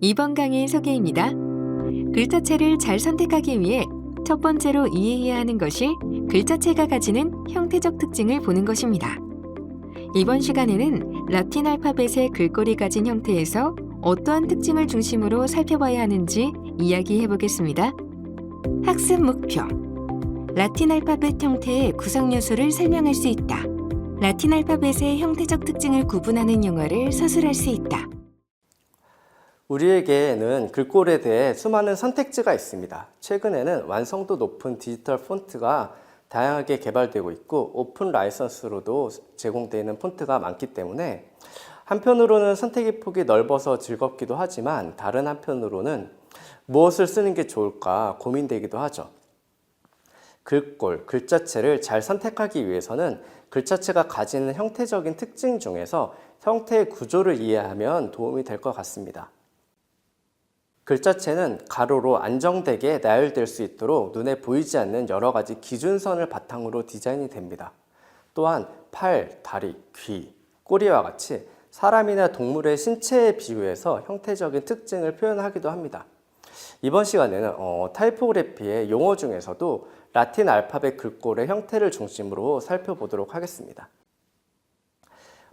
이번 강의 소개입니다. 글자체를 잘 선택하기 위해 첫 번째로 이해해야 하는 것이 글자체가 가지는 형태적 특징을 보는 것입니다. 이번 시간에는 라틴 알파벳의 글꼴이 가진 형태에서 어떠한 특징을 중심으로 살펴봐야 하는지 이야기해 보겠습니다. 학습 목표. 라틴 알파벳 형태의 구성 요소를 설명할 수 있다. 라틴 알파벳의 형태적 특징을 구분하는 용어를 서술할 수 있다. 우리에게는 글꼴에 대해 수많은 선택지가 있습니다. 최근에는 완성도 높은 디지털 폰트가 다양하게 개발되고 있고 오픈 라이선스로도 제공되는 폰트가 많기 때문에 한편으로는 선택의 폭이 넓어서 즐겁기도 하지만 다른 한편으로는 무엇을 쓰는 게 좋을까 고민되기도 하죠. 글꼴, 글자체를 잘 선택하기 위해서는 글자체가 가지는 형태적인 특징 중에서 형태의 구조를 이해하면 도움이 될 것 같습니다. 글자체는 가로로 안정되게 나열될 수 있도록 눈에 보이지 않는 여러 가지 기준선을 바탕으로 디자인이 됩니다. 또한 팔, 다리, 귀, 꼬리와 같이 사람이나 동물의 신체에 비유해서 형태적인 특징을 표현하기도 합니다. 이번 시간에는 타이포그래피의 용어 중에서도 라틴 알파벳 글꼴의 형태를 중심으로 살펴보도록 하겠습니다.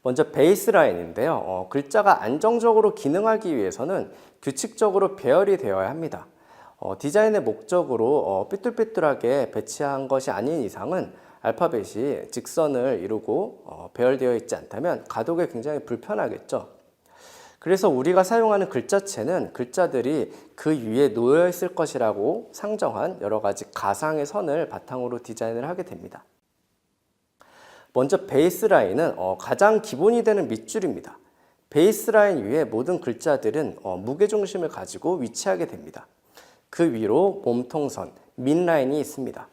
먼저 베이스라인인데요. 글자가 안정적으로 기능하기 위해서는 규칙적으로 배열이 되어야 합니다. 디자인의 목적으로 삐뚤삐뚤하게 배치한 것이 아닌 이상은 알파벳이 직선을 이루고 배열되어 있지 않다면 가독에 굉장히 불편하겠죠. 그래서 우리가 사용하는 글자체는 글자들이 그 위에 놓여 있을 것이라고 상정한 여러 가지 가상의 선을 바탕으로 디자인을 하게 됩니다. 먼저 베이스라인은 가장 기본이 되는 밑줄입니다. 베이스라인 위에 모든 글자들은 무게중심을 가지고 위치하게 됩니다. 그 위로 몸통선, 밑라인이 있습니다.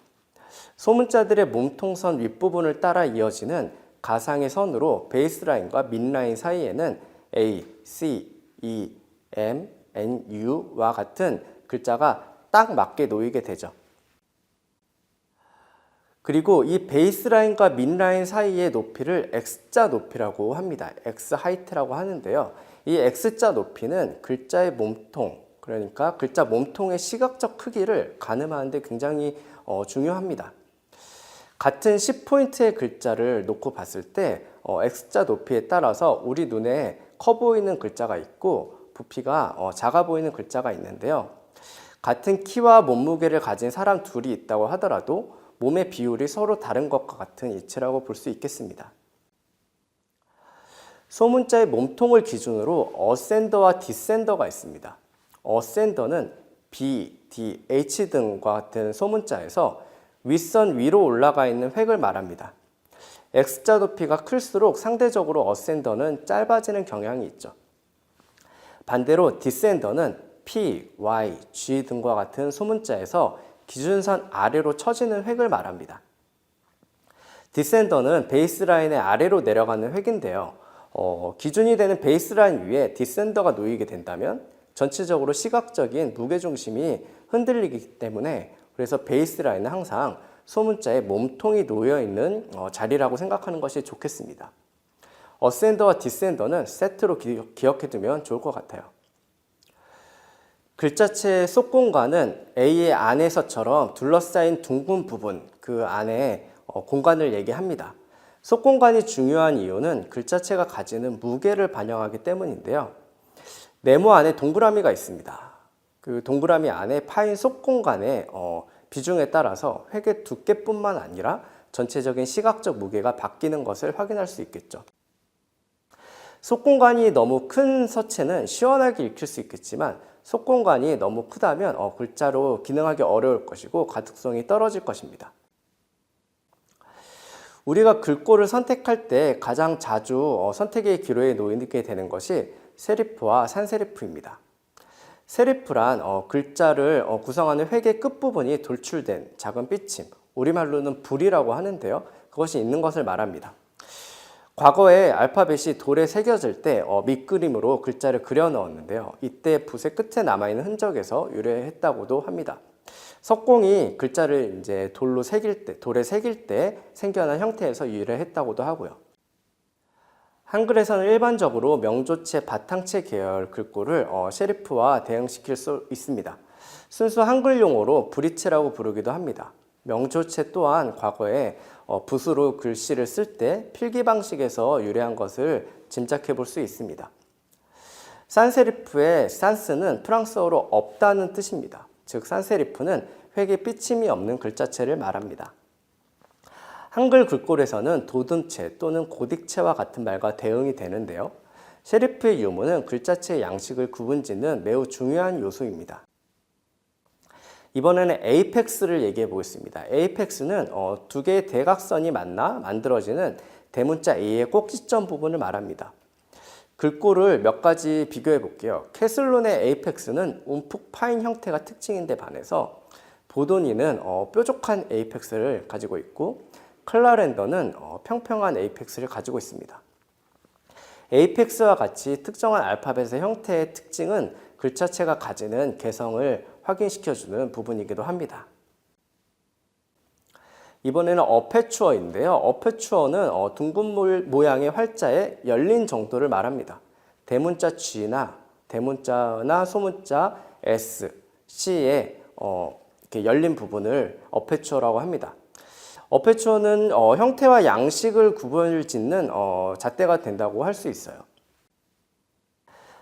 소문자들의 몸통선 윗부분을 따라 이어지는 가상의 선으로 베이스라인과 밑라인 사이에는 A, C, E, M, N, U와 같은 글자가 딱 맞게 놓이게 되죠. 그리고 이 베이스라인과 밑라인 사이의 높이를 X자 높이라고 합니다. X 하이트라고 하는데요. 이 X자 높이는 글자의 몸통, 그러니까 글자 몸통의 시각적 크기를 가늠하는 데 굉장히 중요합니다. 같은 10포인트의 글자를 놓고 봤을 때 X자 높이에 따라서 우리 눈에 커 보이는 글자가 있고 부피가 작아 보이는 글자가 있는데요. 같은 키와 몸무게를 가진 사람 둘이 있다고 하더라도 몸의 비율이 서로 다른 것과 같은 이치라고 볼 수 있겠습니다. 소문자의 몸통을 기준으로 어센더와 디센더가 있습니다. 어센더는 B, D, H 등과 같은 소문자에서 윗선 위로 올라가 있는 획을 말합니다. X자 높이가 클수록 상대적으로 어센더는 짧아지는 경향이 있죠. 반대로 디센더는 P, Y, G 등과 같은 소문자에서 기준선 아래로 처지는 획을 말합니다. 디센더는 베이스라인의 아래로 내려가는 획인데요. 기준이 되는 베이스라인 위에 디센더가 놓이게 된다면 전체적으로 시각적인 무게중심이 흔들리기 때문에 그래서 베이스라인은 항상 소문자의 몸통이 놓여있는 자리라고 생각하는 것이 좋겠습니다. 어센더와 디센더는 세트로 기억해두면 좋을 것 같아요. 글자체의 속공간은 A의 안에서처럼 둘러싸인 둥근 부분, 그 안에 공간을 얘기합니다. 속공간이 중요한 이유는 글자체가 가지는 무게를 반영하기 때문인데요. 네모 안에 동그라미가 있습니다. 그 동그라미 안에 파인 속공간의 비중에 따라서 획의 두께뿐만 아니라 전체적인 시각적 무게가 바뀌는 것을 확인할 수 있겠죠. 속공간이 너무 큰 서체는 시원하게 읽힐 수 있겠지만 속공간이 너무 크다면 글자로 기능하기 어려울 것이고 가독성이 떨어질 것입니다. 우리가 글꼴을 선택할 때 가장 자주 선택의 기로에 놓이게 되는 것이 세리프와 산세리프입니다. 세리프란 글자를 구성하는 획의 끝부분이 돌출된 작은 삐침, 우리말로는 불이라고 하는데요. 그것이 있는 것을 말합니다. 과거에 알파벳이 돌에 새겨질 때 밑그림으로 글자를 그려 넣었는데요. 이때 붓의 끝에 남아있는 흔적에서 유래했다고도 합니다. 석공이 글자를 이제 돌에 새길 때 생겨난 형태에서 유래했다고도 하고요. 한글에서는 일반적으로 명조체, 바탕체 계열 글꼴을 세리프와 대응시킬 수 있습니다. 순수 한글 용어로 브릿체라고 부르기도 합니다. 명조체 또한 과거에 붓으로 글씨를 쓸 때 필기 방식에서 유래한 것을 짐작해 볼 수 있습니다. 산세리프의 산스는 프랑스어로 없다는 뜻입니다. 즉 산세리프는 획에 삐침이 없는 글자체를 말합니다. 한글 글꼴에서는 도듬체 또는 고딕체와 같은 말과 대응이 되는데요. 세리프의 유무는 글자체의 양식을 구분짓는 매우 중요한 요소입니다. 이번에는 에이펙스를 얘기해 보겠습니다. 에이펙스는 두 개의 대각선이 만나 만들어지는 대문자 A의 꼭지점 부분을 말합니다. 글꼴을 몇 가지 비교해 볼게요. 캐슬론의 에이펙스는 움푹 파인 형태가 특징인데 반해서 보도니는 뾰족한 에이펙스를 가지고 있고 클라렌더는 평평한 에이펙스를 가지고 있습니다. 에이펙스와 같이 특정한 알파벳의 형태의 특징은 글자체가 가지는 개성을 확인시켜주는 부분이기도 합니다. 이번에는 어페추어인데요. 어페추어는 둥근 모양의 활자의 열린 정도를 말합니다. 대문자 G나 대문자나 소문자 S, C의 이렇게 열린 부분을 어페추어라고 합니다. 어페추어는 형태와 양식을 구분을 짓는 잣대가 된다고 할 수 있어요.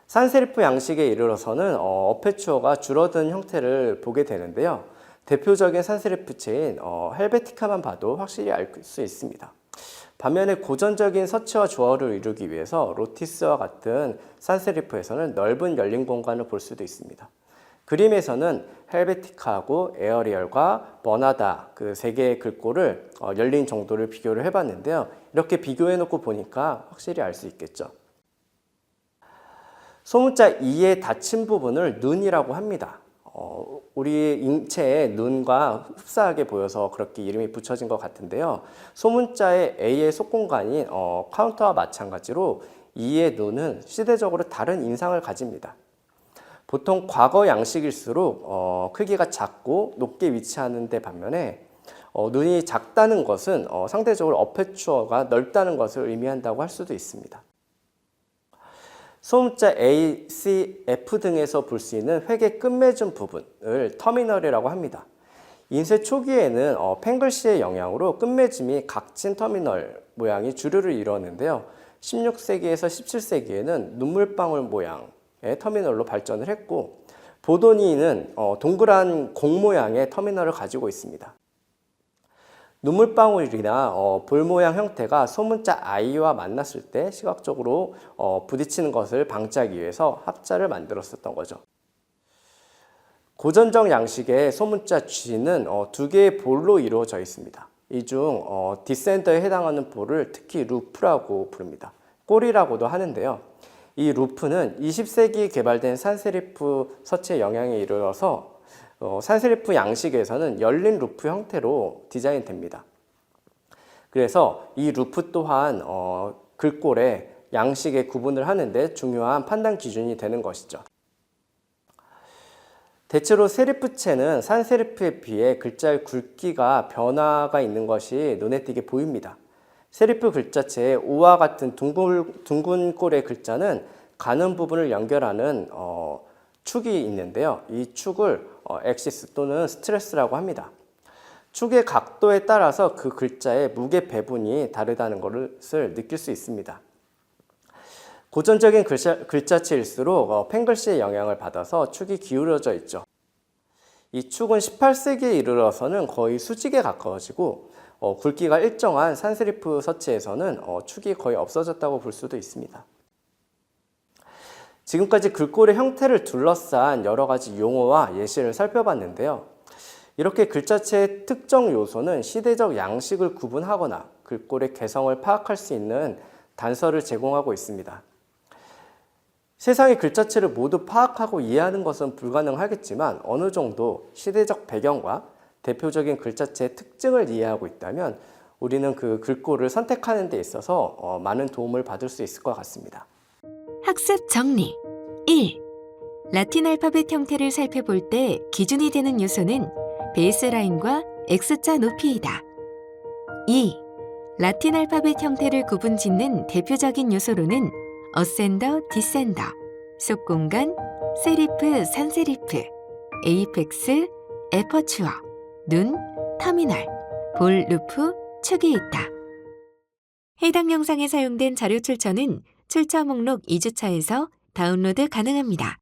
산세리프 양식에 이르러서는 어페추어가 줄어든 형태를 보게 되는데요. 대표적인 산세리프체인 헬베티카만 봐도 확실히 알 수 있습니다. 반면에 고전적인 서체와 조화를 이루기 위해서 로티스와 같은 산세리프에서는 넓은 열린 공간을 볼 수도 있습니다. 그림에서는 헬베티카하고 에어리얼과 버나다 그 세 개의 글꼴을 열린 정도를 비교를 해봤는데요. 이렇게 비교해 놓고 보니까 확실히 알 수 있겠죠. 소문자 E의 닫힌 부분을 눈이라고 합니다. 우리 인체의 눈과 흡사하게 보여서 그렇게 이름이 붙여진 것 같은데요. 소문자의 A의 속공간인 카운터와 마찬가지로 E의 눈은 시대적으로 다른 인상을 가집니다. 보통 과거 양식일수록 크기가 작고 높게 위치하는 데 반면에 눈이 작다는 것은 상대적으로 어페추어가 넓다는 것을 의미한다고 할 수도 있습니다. 소문자 A, C, F 등에서 볼 수 있는 획의 끝맺음 부분을 터미널이라고 합니다. 인쇄 초기에는 팽글시의 영향으로 끝맺음이 각진 터미널 모양이 주류를 이루었는데요. 16세기에서 17세기에는 눈물방울 모양의 터미널로 발전을 했고 보도니는 동그란 공 모양의 터미널을 가지고 있습니다. 눈물방울이나 볼 모양 형태가 소문자 I와 만났을 때 시각적으로 부딪히는 것을 방지하기 위해서 합자를 만들었었던 거죠. 고전적 양식의 소문자 G는 두 개의 볼로 이루어져 있습니다. 이 중 디센더에 해당하는 볼을 특히 루프라고 부릅니다. 꼬리라고도 하는데요. 이 루프는 20세기에 개발된 산세리프 서체의 영향에 이르러서 산세리프 양식에서는 열린 루프 형태로 디자인됩니다. 그래서 이 루프 또한 글꼴의 양식의 구분을 하는데 중요한 판단 기준이 되는 것이죠. 대체로 세리프체는 산세리프에 비해 글자의 굵기가 변화가 있는 것이 눈에 띄게 보입니다. 세리프 글자체의 O와 같은 둥근 꼴의 글자는 가는 부분을 연결하는 축이 있는데요. 이 축을 엑시스 또는 스트레스라고 합니다. 축의 각도에 따라서 그 글자의 무게 배분이 다르다는 것을 느낄 수 있습니다. 고전적인 글자체일수록 팽글시의 영향을 받아서 축이 기울어져 있죠. 이 축은 18세기에 이르러서는 거의 수직에 가까워지고 굵기가 일정한 산세리프 서체에서는 축이 거의 없어졌다고 볼 수도 있습니다. 지금까지 글꼴의 형태를 둘러싼 여러 가지 용어와 예시를 살펴봤는데요. 이렇게 글자체의 특정 요소는 시대적 양식을 구분하거나 글꼴의 개성을 파악할 수 있는 단서를 제공하고 있습니다. 세상의 글자체를 모두 파악하고 이해하는 것은 불가능하겠지만 어느 정도 시대적 배경과 대표적인 글자체의 특징을 이해하고 있다면 우리는 그 글꼴을 선택하는 데 있어서 많은 도움을 받을 수 있을 것 같습니다. 학습 정리 1. 라틴 알파벳 형태를 살펴볼 때 기준이 되는 요소는 베이스라인과 X자 높이이다. 2. 라틴 알파벳 형태를 구분짓는 대표적인 요소로는 어센더, 디센더, 속공간, 세리프, 산세리프, 에이펙스, 에퍼추어, 눈, 터미널, 볼, 루프, 축이 있다. 해당 영상에 사용된 자료 출처는 출처 목록 2주차에서 다운로드 가능합니다.